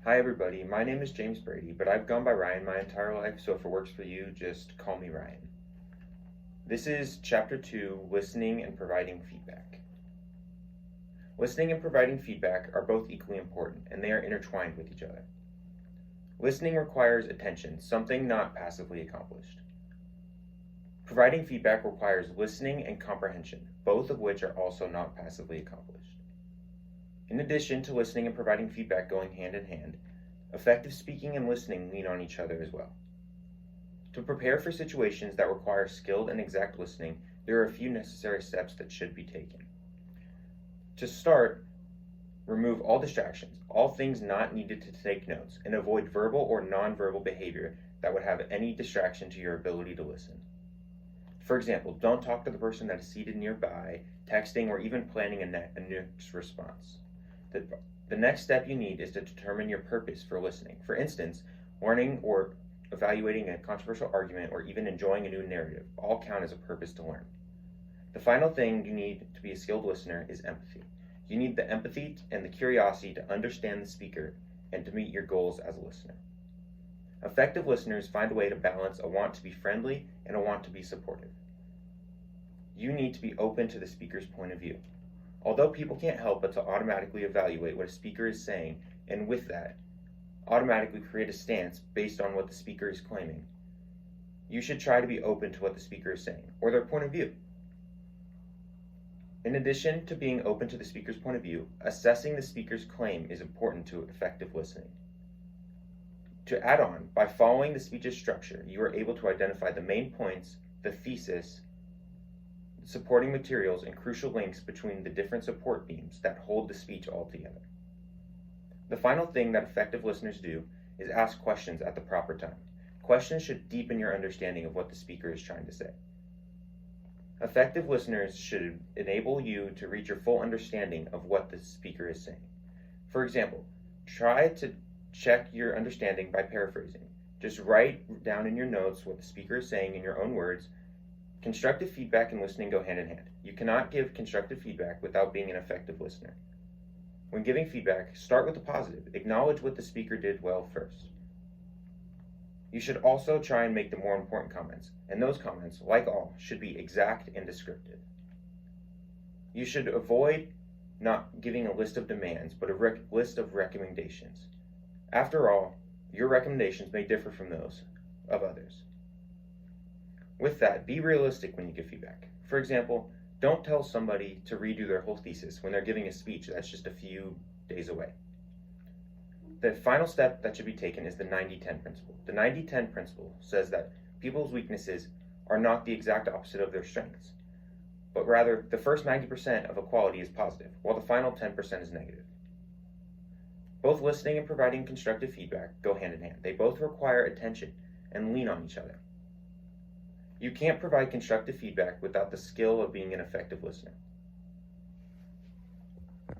Hi everybody, my name is James Brady, but I've gone by Ryan my entire life, so if it works for you, just call me Ryan. This is Chapter 2, Listening and Providing Feedback. Listening and providing feedback are both equally important, and they are intertwined with each other. Listening requires attention, something not passively accomplished. Providing feedback requires listening and comprehension, both of which are also not passively accomplished. In addition to listening and providing feedback going hand in hand, effective speaking and listening lean on each other as well. To prepare for situations that require skilled and exact listening, there are a few necessary steps that should be taken. To start, remove all distractions, all things not needed to take notes, and avoid verbal or nonverbal behavior that would have any distraction to your ability to listen. For example, don't talk to the person that is seated nearby, texting, or even planning a next response. The next step you need is to determine your purpose for listening. For instance, learning or evaluating a controversial argument or even enjoying a new narrative all count as a purpose to learn. The final thing you need to be a skilled listener is empathy. You need the empathy and the curiosity to understand the speaker and to meet your goals as a listener. Effective listeners find a way to balance a want to be friendly and a want to be supportive. You need to be open to the speaker's point of view. Although people can't help but to automatically evaluate what a speaker is saying, and with that, automatically create a stance based on what the speaker is claiming, you should try to be open to what the speaker is saying, or their point of view. In addition to being open to the speaker's point of view, assessing the speaker's claim is important to effective listening. To add on, by following the speech's structure, you are able to identify the main points, the thesis, supporting materials, and crucial links between the different support beams that hold the speech all together. The final thing that effective listeners do is ask questions at the proper time. Questions should deepen your understanding of what the speaker is trying to say. Effective listeners should enable you to reach your full understanding of what the speaker is saying. For example, try to check your understanding by paraphrasing. Just write down in your notes what the speaker is saying in your own words. Constructive feedback and listening go hand in hand. You cannot give constructive feedback without being an effective listener. When giving feedback, start with the positive. Acknowledge what the speaker did well first. You should also try and make the more important comments, and those comments, like all, should be exact and descriptive. You should avoid not giving a list of demands, but a list of recommendations. After all, your recommendations may differ from those of others. With that, be realistic when you give feedback. For example, don't tell somebody to redo their whole thesis when they're giving a speech that's just a few days away. The final step that should be taken is the 90-10 principle. The 90-10 principle says that people's weaknesses are not the exact opposite of their strengths, but rather the first 90% of a quality is positive, while the final 10% is negative. Both listening and providing constructive feedback go hand in hand. They both require attention and lean on each other. You can't provide constructive feedback without the skill of being an effective listener.